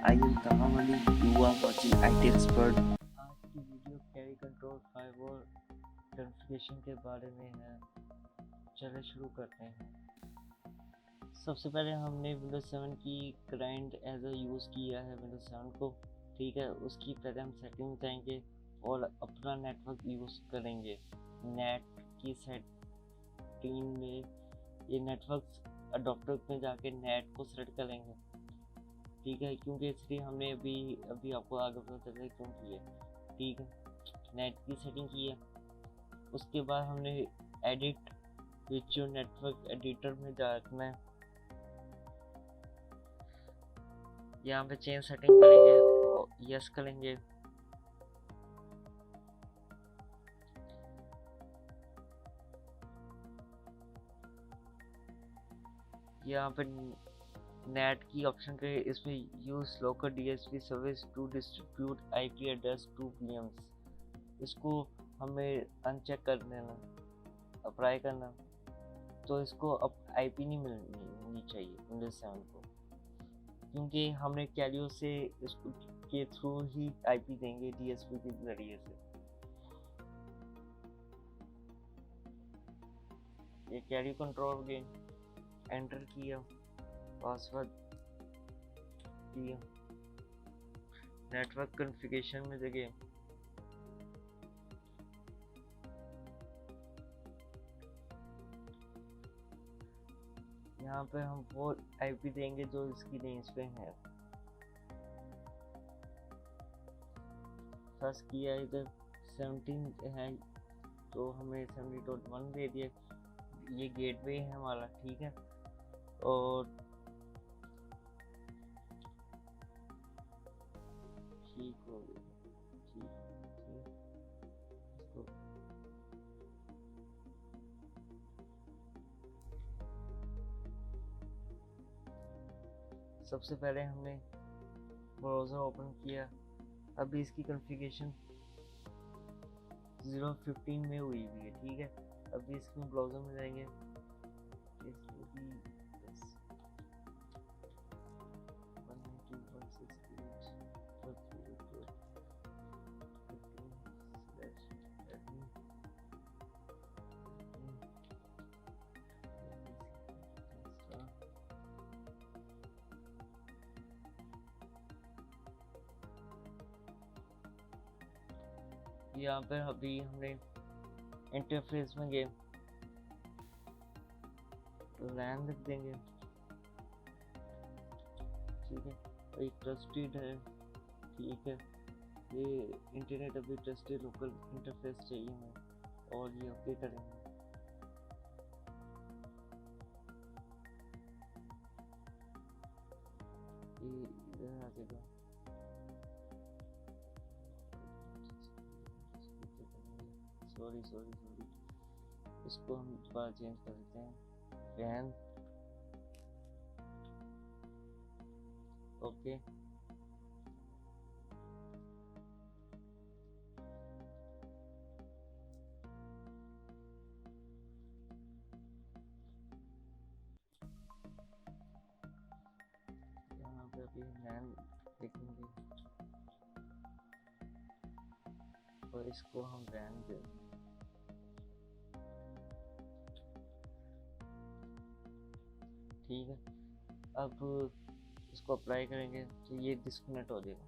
I am Taha You are watching IT Expert. आज की video carry control firewall configuration के बारे में है। चलिए शुरू करते हैं। सबसे पहले हमने विंडोज 7 की क्लाइंट एज अ यूज़ किया है विंडोज 7 को, ठीक है। उसकी पहले हम सेटिंग में जाएंगे और अपना नेटवर्क यूज़ करेंगे। नेट की सेटिंग में ये नेटवर्क अडोप्टर में जाके नेट को सेलेक्ट करेंगे, ठीक है, क्योंकि इसलिए हमने अभी आपको आगे पता चलेगा क्यों किया, ठीक है। नेट की सेटिंग की है, उसके बाद हमने एडिट विच नेटवर्क एडिटर में जाना है। यहाँ पे चेंज सेटिंग करेंगे और यस करेंगे। यहाँ पे नेट की ऑप्शन के इसमें use local DSP service to distribute IP address to VMs, इसको हमें अनचेक कर देना, अप्लाई करना। तो इसको अब आईपी नहीं मिलनी चाहिए विंडोज 7 को, क्योंकि हमने कैरियो से इसको के थ्रू ही आईपी देंगे डीएसपी के जरिए से। ये कैरियो कंट्रोल गेम एंटर किया, पासवर्ड दिया, नेटवर्क कॉन्फ़िगरेशन में जगह यहाँ पे हम वो आईपी देंगे जो इसकी रेंज पे है। फर्स्ट किया इधर 17 है तो हमें 70.1 दे दिया। ये गेटवे है हमारा, ठीक है। और ठीक हो गया, ठीक इसको सबसे पहले हमने ब्राउज़र ओपन किया। अभी इसकी कॉन्फ़िगरेशन 0.15 में हुई हुई है, ठीक है। अभी इसमें ब्राउज़र में जाएंगे, इसमें भी बस 192.168.1. यहाँ पर अभी हमने इंटरफेस में गए तो लैन लिख देंगे, ठीक है। एक ट्रस्टेड है, ठीक है। ये इंटरनेट अभी ट्रस्टेड लोकल इंटरफेस चाहिए हमें और ये ओके करेंगे। ये इधर आ जाएगा, सॉरी इसको हम दोबारा चेंज कर देते हैं। वैन ओके, यहाँ पे अभी वैन देखेंगे और इसको हम वैन दे, ठीक है। अब इसको अप्लाई करेंगे तो ये डिस्कनेक्ट हो जाएगा।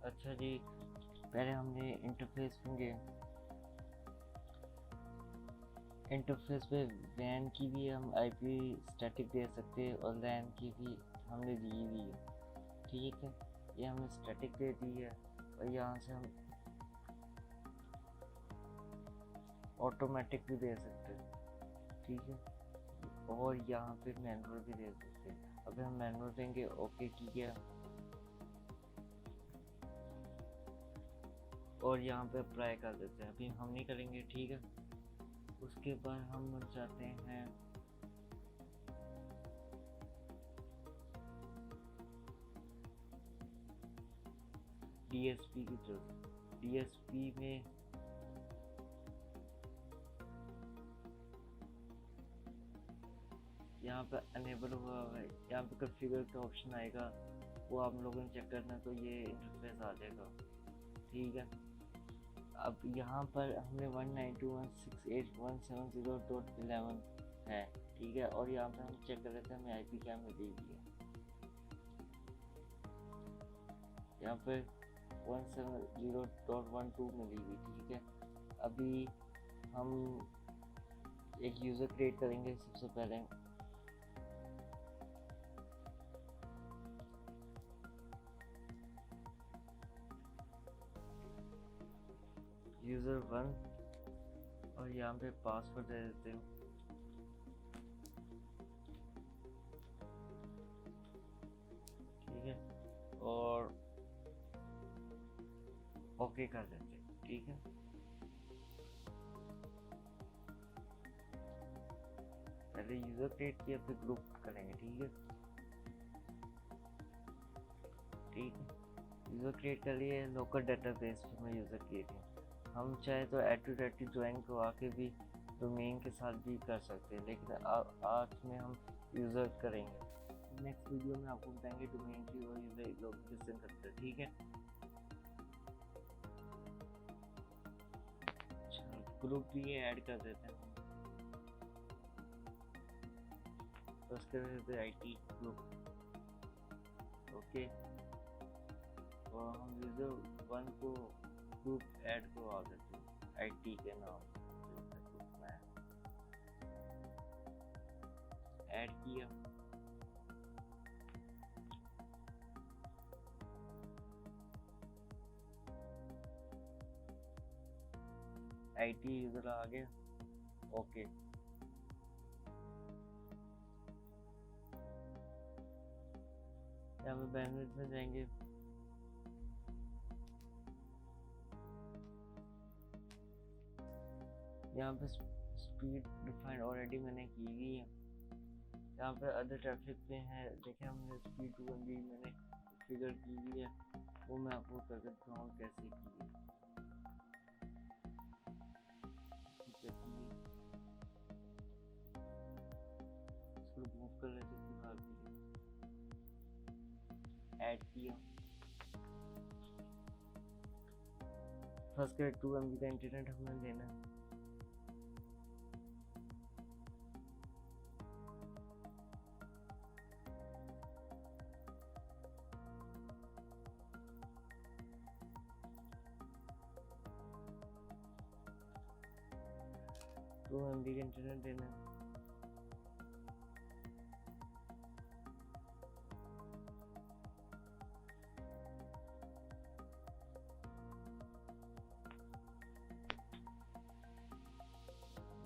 अच्छा जी, पहले हमने इंटरफेस में गए, इंटरफेस पे वैन की भी हम आईपी स्टैटिक दे सकते हैं और लैन की भी हमने दी हुई है, ठीक है। ये हमने स्टैटिक दे दी है और यहाँ से हम ऑटोमेटिक भी दे सकते हैं, ठीक है। और यहाँ पे मैनुअल भी दे सकते हैं। अभी हम मैनुअल देंगे, ओके किया और यहाँ पे अप्लाई कर देते हैं। अभी हम नहीं करेंगे, ठीक है। उसके बाद हम जाते हैं डीएसपी की तरफ। डीएसपी में यहाँ पे अनेबल हुआ है, यहाँ पे कॉन्फ़िगर का ऑप्शन आएगा, वो आप लोगों ने चेक करना, तो ये इंटरफेस आ जाएगा। ठीक है, अब यहाँ पर हमने 192.168.170.11 है। ठीक है, और यहाँ पे हम चेक कर लेते हैं हमें IP क्या मिली हुई है। यहाँ पे 170.12 मिली हुई। ठीक है, अभी हम एक यूज़र क्रिएट करेंगे। सबसे पहले यूज़र 1 और यहाँ पे पासवर्ड दे देते हैं। ठीक है, और ओके कर देते हैं। ठीक है, पहले यूज़र क्रिएट किया फिर ग्रुप करेंगे। ठीक है, यूज़र क्रिएट कर लिए, लोकल डेटाबेस में यूज़र क्रिएट है। हम चाहे तो ऐड टू डायरेक्टली ज्वाइन को आके भी डोमेन के साथ भी कर सकते हैं, लेकिन आज में हम यूज़र करेंगे। नेक्स्ट वीडियो में आपको बताएंगे डोमेन की और यूज़र लोकेशन करते हैं। ठीक है, ग्रुप भी ऐड कर देते हैं। बस कर देते हैं IT ग्रुप। ओके, और हम यूज़र 1 को ग्रुप ऐड करवा देते हैं IT के नाम ग्रुप में ऐड किया। IT यूज़र आ गया। ओके, यहाँ पे बैंडविड्थ में जाएंगे। यहाँ पे स्पीड डिफाइन ऑलरेडी मैंने की हुई है। यहाँ पे अदर ट्रैफिक पे है, देखें हमने स्पीड 2 MB मैंने फिगर की हुई है, वो मैं आपको करके दिखाऊँ कैसे की है। इसको मूव कर लेते हैं, ऐड किया। फर्स्ट के 2 MB का इंटरनेट हमें देना है। तो MB का इंटरनेट देना है।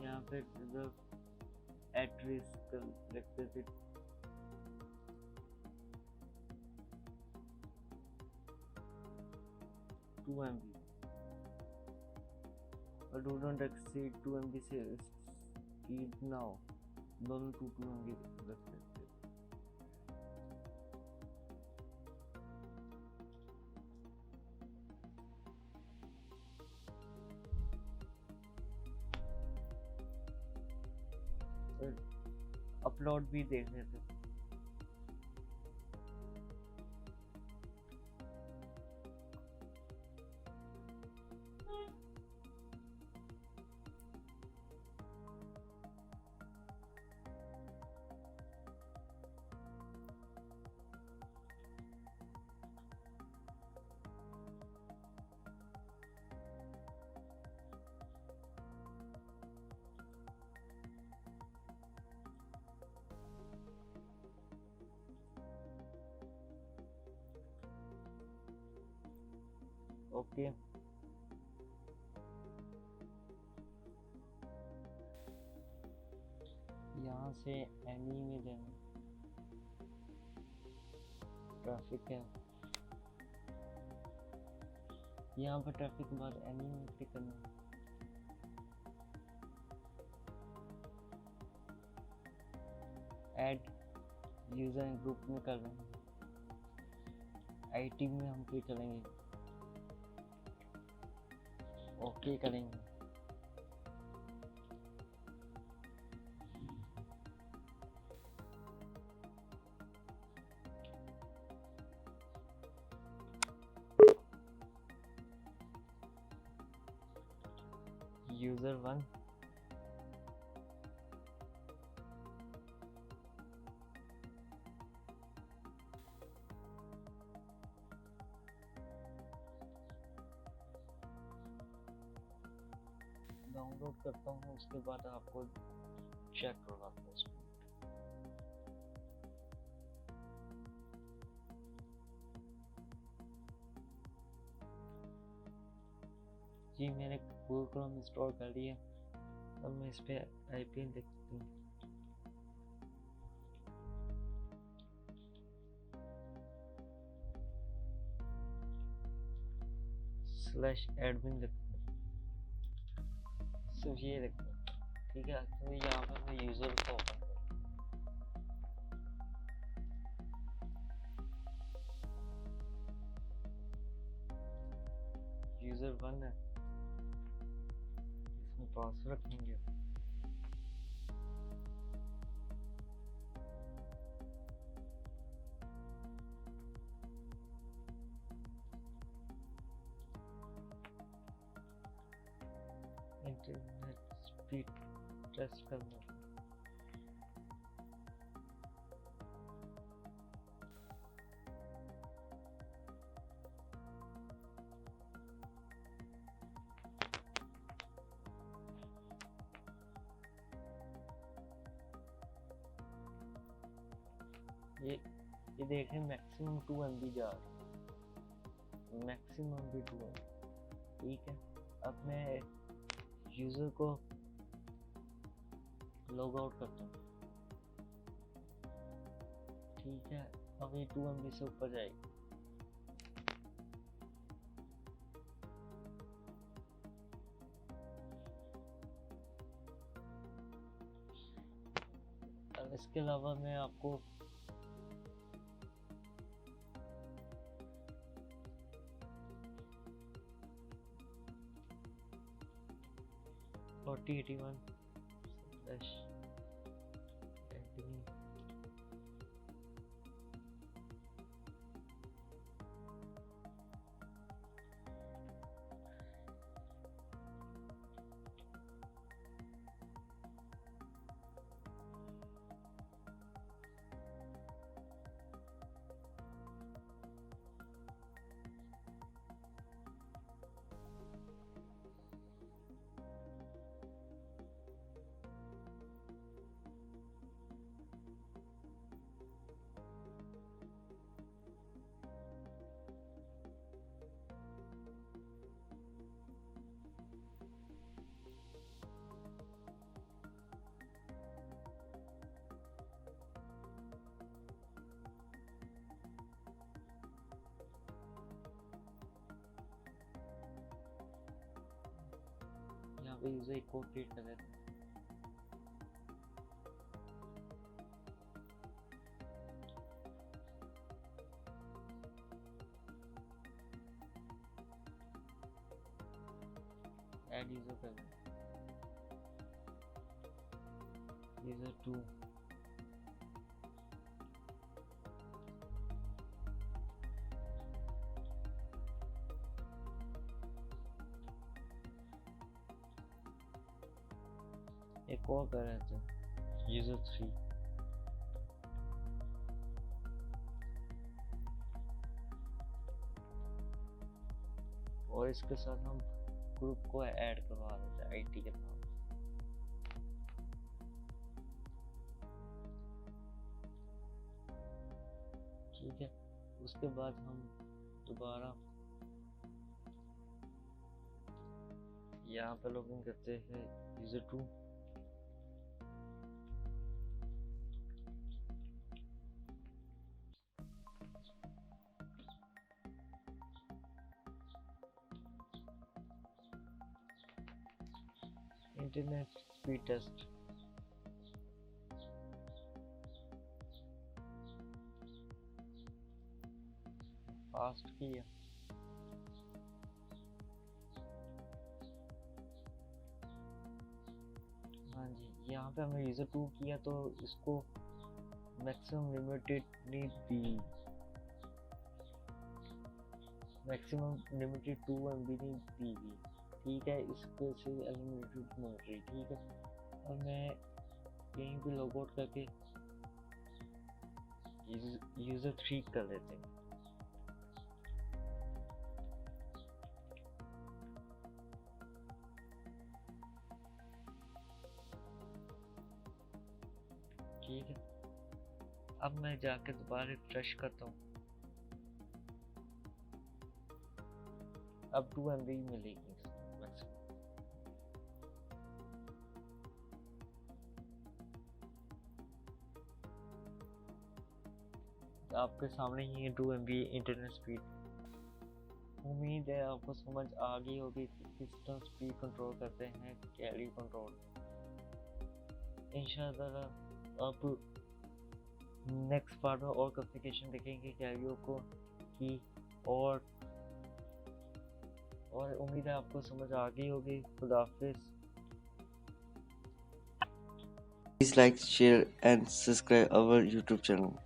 यहाँ पे एट रिस्क रखते थे। टू MB और डू नॉट एक्सीड 2 MB से स्पीड नाउ, दोनों 2 MB रखते थे। अपलोड भी देख लेते। ओके, यहाँ से एनी में देना ट्रैफिक है। यहाँ पर ट्रैफिक के बाद एनी में क्लिक करना। ऐड यूजर ग्रुप में कर रहे हैं। IT में हम क्लिक करेंगे, ओके करेंगे। यूज़र 1 डाउनलोड करता हूँ, उसके बाद आपको चेक करवाता हूँ स्पीड। जी मैंने गूगल क्रोम इंस्टॉल कर लिया। अब मैं इस पे आईपी देखती हूँ। /admin लिखता हूँ, सिर्फ ये लिखता हूँ। ठीक है, तो यहाँ पर मैं यूज़र को ओपन करता हूँ। यूज़र 1 है, इसमें पासवर्ड रखेंगे। इंटरनेट स्पीड टेस्ट करना। ये देखें मैक्सिमम 2 MB जा रहा है, मैक्सिमम भी 2 MB। ठीक है, अब मैं यूज़र को लॉग आउट करता हूँ। ठीक है, अब ये 2 MB से ऊपर जाएगी। अब इसके अलावा मैं आपको /8081 यहाँ पे यूज़र एक कोड क्रिएट कर देते हैं। ऐड यूज़र कर दें, यूज़र 2 एक और कर रहे थे, यूज़र 3 और इसके साथ हम ग्रुप को ऐड करवा देते हैं आईटी के नाम। ठीक है, उसके बाद हम दोबारा यहाँ पे लॉगिन करते हैं user 2। Internet speed test fast किया। हाँ जी, यहाँ पे हमने यूज़र 2 किया तो इसको maximum limited need the, maximum limited 2 MB need the गई। ठीक है, इसको से एलिमिनेटेड मिल रही, ठीक है। अब मैं कहीं भी लॉग आउट करके यूज़र 3 कर लेते हैं। ठीक है, अब मैं जाके दोबारा रिफ्रेश करता हूँ। अब 2 MB मिलेगी मैक्सिमम। आपके सामने ही 2 MB इंटरनेट स्पीड। उम्मीद है आपको समझ आ गई होगी कि किस तरह स्पीड कंट्रोल करते हैं कैरी कंट्रोल। इंशाल्लाह अब नेक्स्ट पार्ट में और कॉन्फ़िगरेशन देखेंगे कैरियो को की, और उम्मीद है आपको समझ आ गई होगी। खुदा हाफिज़। Please like, share and subscribe our YouTube channel.